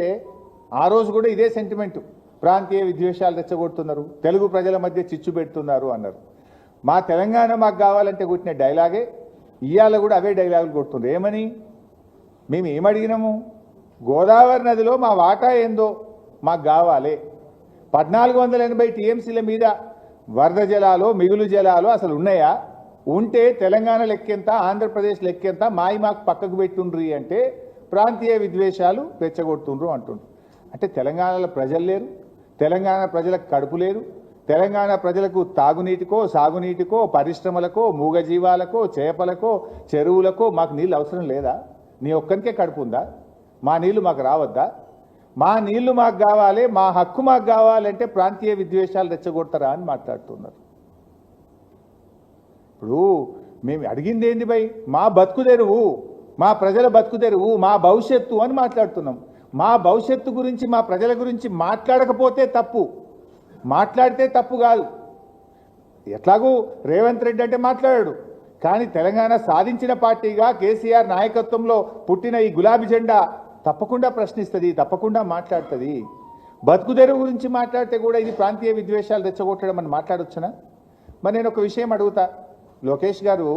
ఆ రోజు కూడా ఇదే సెంటిమెంటు. ప్రాంతీయ విద్వేషాలు రెచ్చగొడుతున్నారు, తెలుగు ప్రజల మధ్య చిచ్చు పెడుతున్నారు అన్నారు. మా తెలంగాణ మాకు కావాలంటే కొట్టిన డైలాగే ఇవాళ కూడా అవే డైలాగులు కొడుతుండ్రు. ఏమని? మేము ఏమడిగినాము? గోదావరి నదిలో మా వాటా ఏందో మాకు కావాలి. 1480 టీఎంసీల మీద వరద జలాలు, మిగులు జలాలు అసలు ఉన్నాయా? ఉంటే తెలంగాణ లెక్కెంత, ఆంధ్రప్రదేశ్ లెక్కెంత, మాకు పక్కకు పెట్టుండ్రి అంటే ప్రాంతీయ విద్వేషాలు రెచ్చగొడుతుండ్రు అంటుండ్రు. అంటే తెలంగాణలో ప్రజలు లేరు, తెలంగాణ ప్రజలకు కడుపు లేదు, తెలంగాణ ప్రజలకు తాగునీటికో, సాగునీటికో, పరిశ్రమలకో, మూగజీవాలకో, చేపలకో, చెరువులకో మాకు నీళ్ళు అవసరం లేదా? నీ ఒక్కరికే కడుపు ఉందా? మా నీళ్లు మాకు రావద్దా? మా నీళ్లు మాకు కావాలి, మా హక్కు మాకు కావాలంటే ప్రాంతీయ విద్వేషాలు రెచ్చగొడతారా అని మాట్లాడుతున్నారు. ఇప్పుడు మేము అడిగింది ఏంది భయ్? మా బతుకు తెరువు, మా ప్రజల బతుకు తెరువు, మా భవిష్యత్తు అని మాట్లాడుతున్నాం. మా భవిష్యత్తు గురించి, మా ప్రజల గురించి మాట్లాడకపోతే తప్పు, మాట్లాడితే తప్పు కాదు. ఎట్లాగూ రేవంత్ రెడ్డి అంటే మాట్లాడాడు, కానీ తెలంగాణ సాధించిన పార్టీగా కేసీఆర్ నాయకత్వంలో పుట్టిన ఈ గులాబీ జెండా తప్పకుండా ప్రశ్నిస్తుంది, తప్పకుండా మాట్లాడుతుంది. బతుకు తెరువు గురించి మాట్లాడితే కూడా ఇది ప్రాంతీయ విద్వేషాలు రెచ్చగొట్టడం అని మాట్లాడొచ్చునా? మరి నేను ఒక విషయం అడుగుతా. లోకేష్ గారు,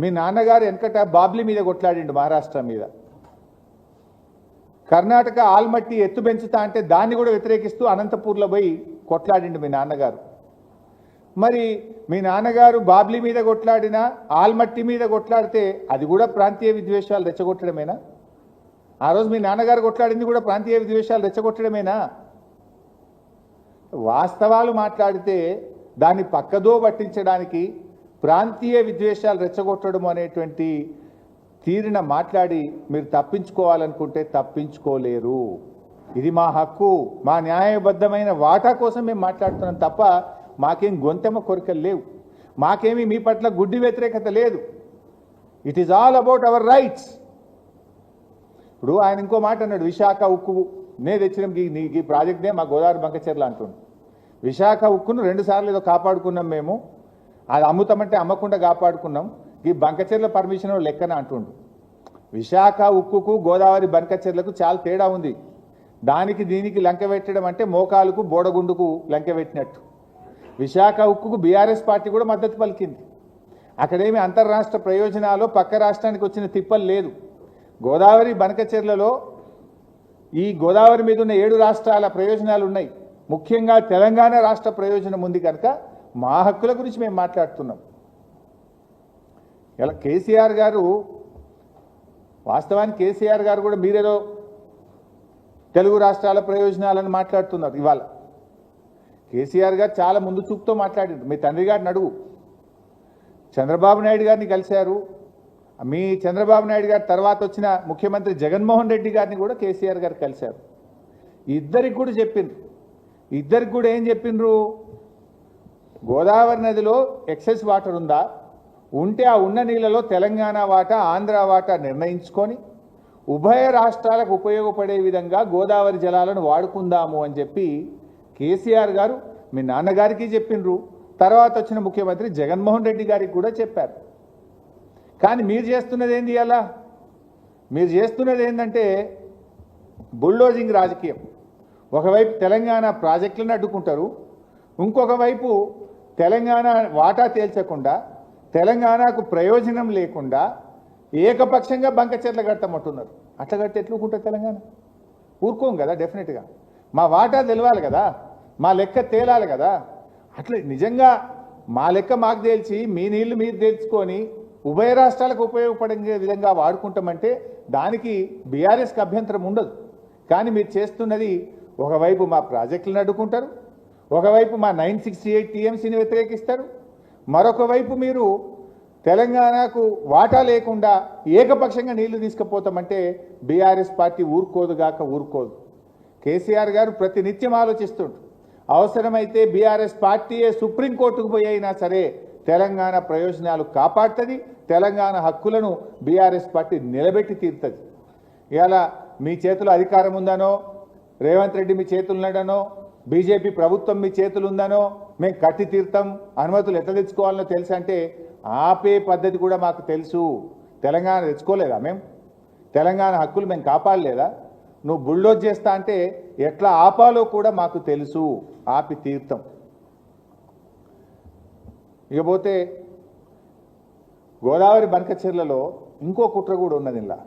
మీ నాన్నగారు వెనకట బాబ్లీ మీద కొట్లాడిండు, మహారాష్ట్ర మీద. కర్ణాటక ఆల్మట్టి ఎత్తు పెంచుతా అంటే దాన్ని కూడా వ్యతిరేకిస్తూ అనంతపూర్లో పోయి కొట్లాడిండు మీ నాన్నగారు. మరి మీ నాన్నగారు బాబ్లీ మీద కొట్లాడినా, ఆల్మట్టి మీద కొట్లాడితే అది కూడా ప్రాంతీయ విద్వేషాలు రెచ్చగొట్టడమేనా? ఆ రోజు మీ నాన్నగారు కొట్లాడింది కూడా ప్రాంతీయ విద్వేషాలు రెచ్చగొట్టడమేనా? వాస్తవాలు మాట్లాడితే దాన్ని పక్కదో పట్టించడానికి ప్రాంతీయ విద్వేషాలు రెచ్చగొట్టడం అనేటువంటి తీరిన మాట్లాడి మీరు తప్పించుకోవాలనుకుంటే తప్పించుకోలేరు. ఇది మా హక్కు, మా న్యాయబద్ధమైన వాటా కోసం మేము మాట్లాడుతున్నాం తప్ప మాకేం గొంతెమ్మ కోరికలు లేవు, మాకేమీ మీ పట్ల గుడ్డి వ్యతిరేకత లేదు. It is all about our rights. ఇప్పుడు ఆయన ఇంకో మాట అన్నాడు, విశాఖ ఉక్కు నే తెచ్చినాం, ఈ ప్రాజెక్ట్నే మా గోదావరి బంకచెర్ల అంటుండు. విశాఖ ఉక్కును 2 సార్లు ఏదో కాపాడుకున్నాం మేము, అది అమ్ముతామంటే అమ్మకుండా కాపాడుకున్నాం, ఈ బంకచెర్ల పర్మిషన్ లెక్కన అంటుండు. విశాఖ ఉక్కుకు గోదావరి బంకచెర్లకు చాలా తేడా ఉంది. దానికి దీనికి లంక పెట్టడం అంటే మోకాలుకు బోడగుండుకు లంక పెట్టినట్టు. విశాఖ ఉక్కుకు బీఆర్ఎస్ పార్టీ కూడా మద్దతు పలికింది. అక్కడేమి అంతర్రాష్ట్ర ప్రయోజనాలు పక్క రాష్ట్రానికి వచ్చిన తిప్పలు లేదు. గోదావరి బంకచెర్లలో ఈ గోదావరి మీద ఉన్న 7 రాష్ట్రాల ప్రయోజనాలు ఉన్నాయి. ముఖ్యంగా తెలంగాణ రాష్ట్ర ప్రయోజనం ఉంది కనుక మా హక్కుల గురించి మేము మాట్లాడుతున్నాం. ఇలా కేసీఆర్ గారు, వాస్తవానికి కేసీఆర్ గారు కూడా మీరేదో తెలుగు రాష్ట్రాల ప్రయోజనాలను మాట్లాడుతున్నారు. ఇవాళ కేసీఆర్ గారు చాలా ముందు చూపుతో మాట్లాడారు. మీ తండ్రి గారిని అడుగు. చంద్రబాబు నాయుడు గారిని కలిశారు. మీ చంద్రబాబు నాయుడు గారి తర్వాత వచ్చిన ముఖ్యమంత్రి జగన్మోహన్ రెడ్డి గారిని కూడా కేసీఆర్ గారు కలిశారు. ఇద్దరికి కూడా చెప్పిండ్రు. ఇద్దరికి కూడా ఏం చెప్పిండ్రు? గోదావరి నదిలో ఎక్సెస్ వాటర్ ఉందా? ఉంటే ఆ ఉన్న నీళ్ళలో తెలంగాణ వాటా, ఆంధ్ర వాటా నిర్ణయించుకొని ఉభయ రాష్ట్రాలకు ఉపయోగపడే విధంగా గోదావరి జలాలను వాడుకుందాము అని చెప్పి కేసీఆర్ గారు మీ నాన్నగారికి చెప్పిండ్రు. తర్వాత వచ్చిన ముఖ్యమంత్రి జగన్మోహన్ రెడ్డి గారికి కూడా చెప్పారు. కానీ మీరు చేస్తున్నది ఏంది? అలా మీరు చేస్తున్నది ఏంటంటే బుల్డోజింగ్ రాజకీయం. ఒకవైపు తెలంగాణ ప్రాజెక్టులను అడ్డుకుంటారు, ఇంకొక వైపు తెలంగాణ వాటా తేల్చకుండా, తెలంగాణకు ప్రయోజనం లేకుండా ఏకపక్షంగా బంకచెర్ల కడతామంటున్నారు. అట్లా కడితే ఎట్లుకుంటుంది తెలంగాణ? ఊరుకోం కదా. డెఫినెట్గా మా వాటా తెలవాలి కదా, మా లెక్క తేలాలి కదా. అట్లా నిజంగా మా లెక్క మాకు తెలిసి మీ నీళ్లు మీరు తెలుసుకొని ఉభయ రాష్ట్రాలకు ఉపయోగపడే విధంగా వాడుకుంటామంటే దానికి బీఆర్ఎస్కి అభ్యంతరం ఉండదు. కానీ మీరు చేస్తున్నది ఒకవైపు మా ప్రాజెక్టులను అడ్డుకుంటారు, ఒకవైపు మా 968 టీఎంసీని వ్యతిరేకిస్తారు, మరొక వైపు మీరు తెలంగాణకు వాటా లేకుండా ఏకపక్షంగా నీళ్లు తీసుకుపోతామంటే బీఆర్ఎస్ పార్టీ ఊరుకోదుగాక ఊరుకోదు. కేసీఆర్ గారు ప్రతినిత్యం ఆలోచిస్తుంటారు. అవసరమైతే బీఆర్ఎస్ పార్టీయే సుప్రీంకోర్టుకు పోయి అయినా సరే తెలంగాణ ప్రయోజనాలు కాపాడుతుంది, తెలంగాణ హక్కులను బీఆర్ఎస్ పార్టీ నిలబెట్టి తీరుతుంది. ఇలా మీ చేతిలో అధికారం ఉందనో, రేవంత్ రెడ్డి మీ చేతులు ఉన్నాడనో, బీజేపీ ప్రభుత్వం మీ చేతులు ఉందనో మేము కట్టి తీర్థం అనుమతులు ఎట్లా తెచ్చుకోవాలనో తెలుసు అంటే ఆపే పద్ధతి కూడా మాకు తెలుసు. తెలంగాణ తెచ్చుకోలేదా మేము? తెలంగాణ హక్కులు మేము కాపాడలేదా? నువ్వు బుల్డోజ్ చేస్తా అంటే ఎట్లా ఆపాలో కూడా మాకు తెలుసు, ఆపి తీర్థం. ఇకపోతే గోదావరి బనకచెర్లలో ఇంకో కుట్ర కూడా ఉన్నది. ఇలా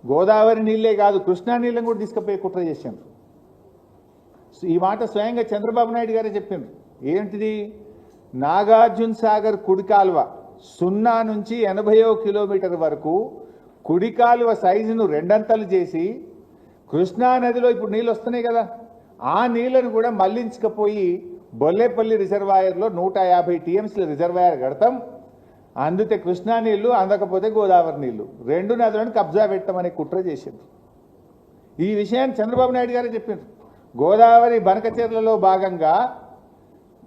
గోదావరి నీళ్ళే కాదు కృష్ణా నీళ్ళని కూడా తీసుకుపోయే కుట్ర చేసిండ్రు. ఈ మాట స్వయంగా చంద్రబాబు నాయుడు గారే చెప్పిండ్రు. ఏంటిది? నాగార్జున సాగర్ కుడి కాలువ 0 నుంచి 80 కిలోమీటర్ వరకు కుడి కాలువ సైజును 2 అంతలు చేసి కృష్ణా నదిలో ఇప్పుడు నీళ్ళు వస్తున్నాయి కదా, ఆ నీళ్లను కూడా మళ్లించకపోయి బొల్లేపల్లి రిజర్వాయర్లో 150 టీఎంసీల రిజర్వాయర్ కడతాం, అందుతే కృష్ణా నీళ్లు, అందకపోతే గోదావరి నీళ్లు, 2 నదులను కబ్జా పెట్టమనే కుట్ర చేసింది. ఈ విషయాన్ని చంద్రబాబు నాయుడు గారే చెప్పిండ్రు. గోదావరి బనకచెర్లలో భాగంగా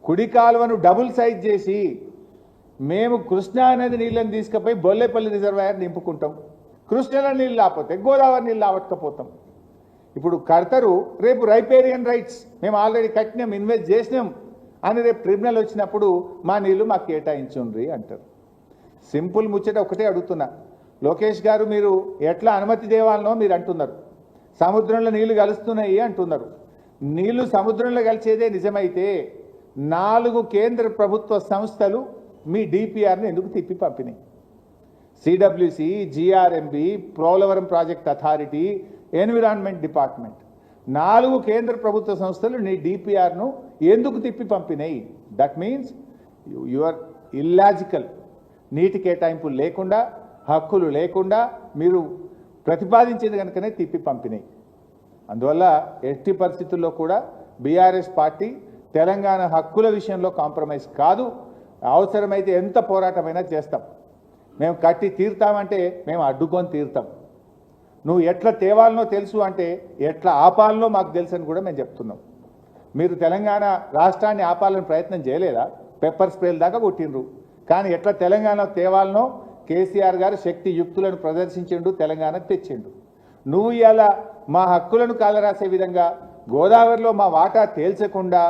కుడి కాలువను డబుల్ సైజ్ చేసి మేము కృష్ణా నది నీళ్ళని తీసుకుపోయి బొల్లేపల్లి రిజర్వాయర్ నింపుకుంటాం, కృష్ణలో నీళ్ళు లేకపోతే గోదావరి నీళ్ళు ఆవట్టుకపోతాం. ఇప్పుడు కడతారు, రేపు రైపేరియన్ రైట్స్ మేము ఆల్రెడీ కట్టినాం, ఇన్వెస్ట్ చేసినాం అని రేపు ట్రిబ్యునల్ వచ్చినప్పుడు మా నీళ్లు మాకు కేటాయించుండ్రి అంటారు. సింపుల్ ముచ్చట ఒకటే అడుగుతున్నా, లోకేష్ గారు మీరు ఎట్లా అనుమతి దేవాలనో మీరు అంటున్నారు, సముద్రంలో నీళ్లు కలుస్తున్నాయి అంటున్నారు. నీళ్లు సముద్రంలో కలిసేదే నిజమైతే 4 కేంద్ర ప్రభుత్వ సంస్థలు మీ డిపిఆర్ని ఎందుకు తిప్పి పంపినాయి? CWC, GRMB, Polavaram project authority, environment department, 4 కేంద్ర ప్రభుత్వ సంస్థలు నీ డిపిఆర్ను ఎందుకు తిప్పి పంపినాయి? That means you are illogical. నీటి కేటాయింపులు లేకుండా, హక్కులు లేకుండా మీరు ప్రతిపాదించేది కనుకనే తిప్పి పంపినాయి. అందువల్ల ఎట్టి పరిస్థితుల్లో కూడా బీఆర్ఎస్ పార్టీ తెలంగాణ హక్కుల విషయంలో కాంప్రమైజ్ కాదు. అవసరమైతే ఎంత పోరాటమైనా చేస్తాం. మేము కట్టి తీరుతామంటే మేము అడ్డుకొని తీరుతాం. నువ్వు ఎట్లా తేవాలనో తెలుసు అంటే ఎట్లా ఆపాలనో మాకు తెలుసు అని కూడా మేము చెప్తున్నాం. మీరు తెలంగాణ రాష్ట్రాన్ని ఆపాలని ప్రయత్నం చేయలేదా? పెప్పర్ స్ప్రేల దాకా కొట్టిండ్రు. కానీ ఎట్లా తెలంగాణ తేవాలనో కేసీఆర్ గారు శక్తి యుక్తులను ప్రదర్శించిండు, తెలంగాణ తెచ్చిండు. నువ్వు ఇలా మా హక్కులను కాలరాసే విధంగా గోదావరిలో మా వాటా తేల్చకుండా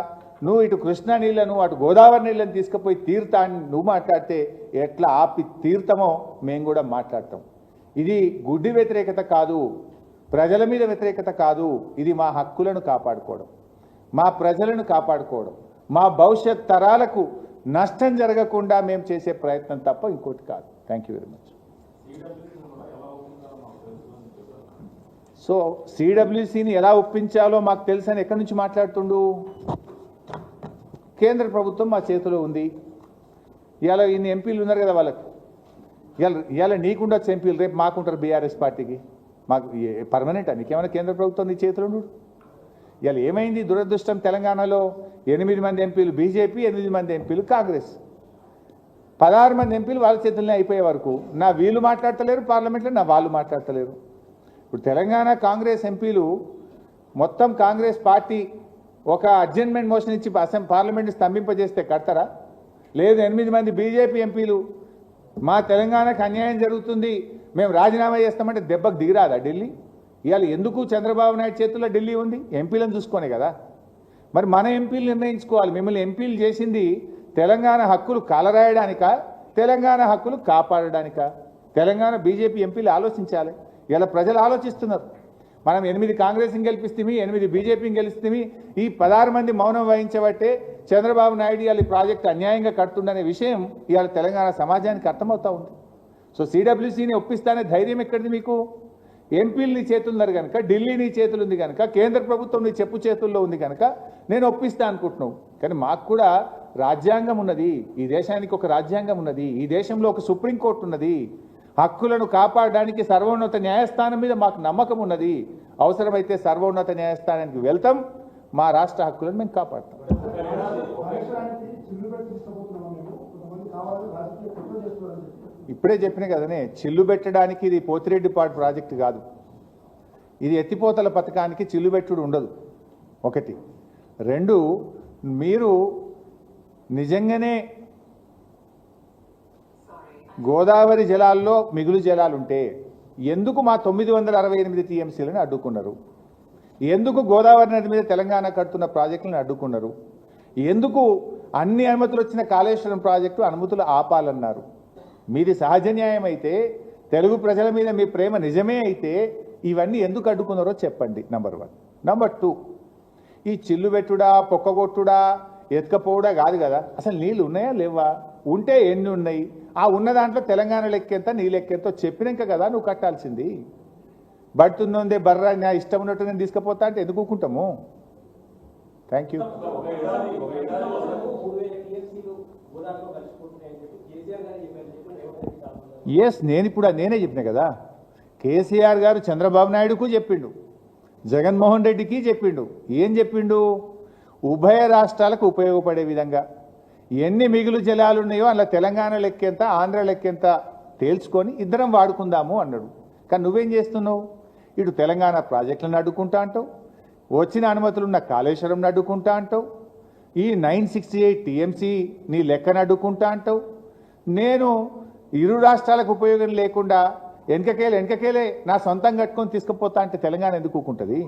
నువ్వు ఇటు కృష్ణా నీళ్లను అటు గోదావరి నీళ్ళని తీసుకుపోయి తీరుతా అని నువ్వు మాట్లాడితే ఎట్లా ఆపి తీరుతామో మేము కూడా మాట్లాడతాం. ఇది గుడ్డి వ్యతిరేకత కాదు, ప్రజల మీద వ్యతిరేకత కాదు. ఇది మా హక్కులను కాపాడుకోవడం, మా ప్రజలను కాపాడుకోవడం, మా భవిష్యత్ తరాలకు నష్టం జరగకుండా మేము చేసే ప్రయత్నం తప్ప ఇంకోటి కాదు. Thank you very much. So సిడబ్ల్యూసిని ఎలా ఒప్పించాలో మాకు తెలుసని ఎక్కడి నుంచి మాట్లాడుతుండు? కేంద్ర ప్రభుత్వం మా చేతిలో ఉంది. ఇవాళ ఇన్ని ఎంపీలు ఉన్నారు కదా, వాళ్ళకు ఇవాళ నీకుండొచ్చు ఎంపీలు, రేపు మాకుంటారు బీఆర్ఎస్ పార్టీకి. మాకు పర్మనెంటా? నీకేమైనా కేంద్ర ప్రభుత్వం నీ చేతిలో ఉండు? ఇవాళ ఏమైంది దురదృష్టం? తెలంగాణలో 8 మంది ఎంపీలు బీజేపీ, 8 మంది ఎంపీలు కాంగ్రెస్, 16 మంది ఎంపీలు వాళ్ళ చేతుల్లోనే అయిపోయే వరకు నా వీళ్ళు మాట్లాడతలేరు పార్లమెంట్లో, నా వాళ్ళు మాట్లాడతలేరు. ఇప్పుడు తెలంగాణ కాంగ్రెస్ ఎంపీలు మొత్తం కాంగ్రెస్ పార్టీ ఒక అడ్జర్న్మెంట్ మోషన్ ఇచ్చి పార్లమెంట్ని స్తంభింపజేస్తే కడతారా? లేదు 8 మంది బీజేపీ ఎంపీలు మా తెలంగాణకు అన్యాయం జరుగుతుంది మేము రాజీనామా చేస్తామంటే దెబ్బకు దిగిరాదా ఢిల్లీ? ఇవాళ ఎందుకు చంద్రబాబు నాయుడు చేతుల్లో ఢిల్లీ ఉంది? ఎంపీలను చూసుకునే కదా. మరి మన ఎంపీలు నిర్ణయించుకోవాలి. మిమ్మల్ని ఎంపీలు చేసింది తెలంగాణ హక్కులు కాలరాయడానికా, తెలంగాణ హక్కులు కాపాడడానికా? తెలంగాణ బీజేపీ ఎంపీలు ఆలోచించాలి. ఇలా ప్రజలు ఆలోచిస్తున్నారు. మనం 8 కాంగ్రెస్ని గెలిపిస్తేమి, 8 బీజేపీని గెలిస్తేమి, ఈ 16 మంది మౌనం వహించబట్టే చంద్రబాబు నాయుడు ఇవాళ ఈ ప్రాజెక్టు అన్యాయంగా కడుతుందనే విషయం ఇవాళ తెలంగాణ సమాజానికి అర్థమవుతూ ఉంది. సో సిడబ్ల్యూసీని ఒప్పిస్తానే ధైర్యం ఎక్కడిది మీకు? ఎంపీలు నీ చేతులున్నారు కనుక, ఢిల్లీ నీ చేతులు ఉంది కనుక, కేంద్ర ప్రభుత్వం నీ చెప్పు చేతుల్లో ఉంది కనుక నేను ఒప్పిస్తా అనుకుంటున్నావు. కానీ మాకు కూడా రాజ్యాంగం ఉన్నది, ఈ దేశానికి ఒక రాజ్యాంగం ఉన్నది, ఈ దేశంలో ఒక సుప్రీంకోర్టు ఉన్నది, హక్కులను కాపాడడానికి సర్వోన్నత న్యాయస్థానం మీద మాకు నమ్మకం ఉన్నది. అవసరమైతే సర్వోన్నత న్యాయస్థానానికి వెళ్తాం, మా రాష్ట్ర హక్కులను మేము కాపాడతాం. ఇప్పుడే చెప్పిన కదనే, చిల్లు పెట్టడానికి ఇది పోతిరెడ్డిపాడు ప్రాజెక్టు కాదు, ఇది ఎత్తిపోతల పథకానికి చిల్లు పెట్టుడు ఉండదు. ఒకటి. రెండు, మీరు నిజంగానే గోదావరి జలాల్లో మిగులు జలాలుంటే ఎందుకు మా 968 టీఎంసీలను అడ్డుకున్నారు? ఎందుకు గోదావరి నది మీద తెలంగాణ కడుతున్న ప్రాజెక్టులను అడ్డుకున్నారు? ఎందుకు అన్ని అనుమతులు వచ్చిన కాళేశ్వరం ప్రాజెక్టు అనుమతులు ఆపాలన్నారు? మీది సహజ న్యాయం అయితే, తెలుగు ప్రజల మీద మీ ప్రేమ నిజమే అయితే ఇవన్నీ ఎందుకు అడ్డుకున్నారో చెప్పండి. నంబర్ 1. నంబర్ 2, ఈ చిల్లు పెట్టుడా, పొక్కగొట్టుడా, ఎత్తుకపోవడా కాదు కదా, అసలు నీళ్ళు ఉన్నాయా లేవా? ఉంటే ఎన్ని ఉన్నాయి? ఆ ఉన్న దాంట్లో తెలంగాణ లెక్కెంత, నీ లెక్కెంతో చెప్పినాక కదా నువ్వు కట్టాల్సింది. బడుతుందే బర్రా నా ఇష్టం ఉన్నట్టు నేను తీసుకుపోతా అంటే ఎందుకు ఊరుకుంటాము? Thank you. ఎస్, నేనే చెప్పిన కదా, కేసీఆర్ గారు చంద్రబాబు నాయుడుకు చెప్పిండు, జగన్మోహన్ రెడ్డికి చెప్పిండు. ఏం చెప్పిండు? ఉభయ రాష్ట్రాలకు ఉపయోగపడే విధంగా ఎన్ని మిగులు జలాలు ఉన్నాయో అలా తెలంగాణ లెక్కెంత, ఆంధ్ర లెక్కెంత తేల్చుకొని ఇద్దరం వాడుకుందాము అన్నాడు. కానీ నువ్వేం చేస్తున్నావు? ఇటు తెలంగాణ ప్రాజెక్టులను అడ్డుకుంటా అంటావు, వచ్చిన అనుమతులున్న కాళేశ్వరం అడ్డుకుంటా అంటావు, ఈ 968 టీఎంసీ నీ లెక్కను అడ్డుకుంటా అంటావు. నేను ఇరు రాష్ట్రాలకు ఉపయోగం లేకుండా వెనకకేలే నా సొంతం కట్టుకొని తీసుకుపోతా అంటే తెలంగాణ ఎందుకు ఊకుంటుంది?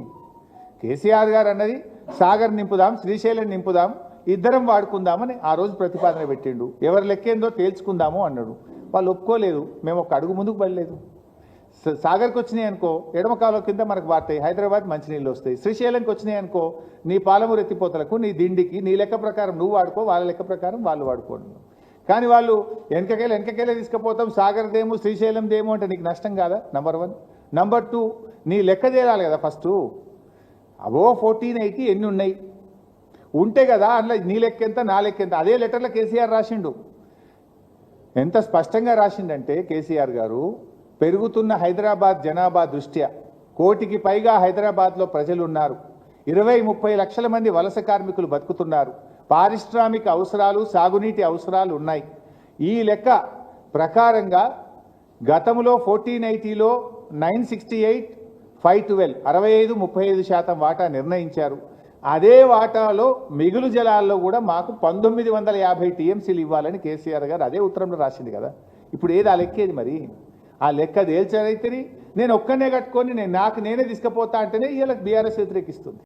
కేసీఆర్ గారు అన్నది సాగర్ నింపుదాం, శ్రీశైలం నింపుదాం, ఇద్దరం వాడుకుందామని ఆ రోజు ప్రతిపాదన పెట్టిండు. ఎవరి లెక్కేందో తేల్చుకుందాము అన్నాడు. వాళ్ళు ఒప్పుకోలేదు. మేము ఒక అడుగు ముందుకు పడలేదు. సాగర్కి వచ్చినాయి అనుకో, ఎడమ కాలువ కింద మనకు వాడతాయి, హైదరాబాద్ మంచినీళ్ళు వస్తాయి. శ్రీశైలంకి వచ్చినాయి అనుకో, నీ పాలమూరు ఎత్తిపోతలకు, నీ దిండికి, నీ లెక్క ప్రకారం నువ్వు వాడుకో, వాళ్ళ లెక్క ప్రకారం వాళ్ళు వాడుకోండి. కానీ వాళ్ళు వెనకకేలే తీసుకుపోతాం, సాగర్దేమో శ్రీశైలందేమో అంటే నీకు నష్టం కాదా? నంబర్ 1. నంబర్ 2, నీ లెక్క చేయాలి కదా ఫస్ట్. అవో 1480 ఎన్ని ఉన్నాయి ఉంటే కదా అందులో నీ లెక్కెంత, నా లెక్కెంత. అదే లెటర్లో కేసీఆర్ రాసిండు. ఎంత స్పష్టంగా రాసిండంటే కేసీఆర్ గారు, పెరుగుతున్న హైదరాబాద్ జనాభా దృష్ట్యా 1 కోటికి పైగా హైదరాబాద్లో ప్రజలు ఉన్నారు, 20-30 లక్షల మంది వలస కార్మికులు బతుకుతున్నారు, పారిశ్రామిక అవసరాలు, సాగునీటి అవసరాలు ఉన్నాయి. ఈ లెక్క ప్రకారంగా గతంలో 1480లో 968, 512 65-35% వాటా నిర్ణయించారు. అదే వాటాలో మిగులు జలాల్లో కూడా మాకు 1950 టీఎంసీలు ఇవ్వాలని కేసీఆర్ గారు అదే ఉత్తరంలో రాసింది కదా. ఇప్పుడు ఏది ఆ లెక్కేది? మరి ఆ లెక్క తేల్చారైతే నేను ఒక్కనే కట్టుకొని నేనే తీసుకుపోతా అంటేనే వీళ్ళకి బీఆర్ఎస్ వ్యతిరేకిస్తుంది.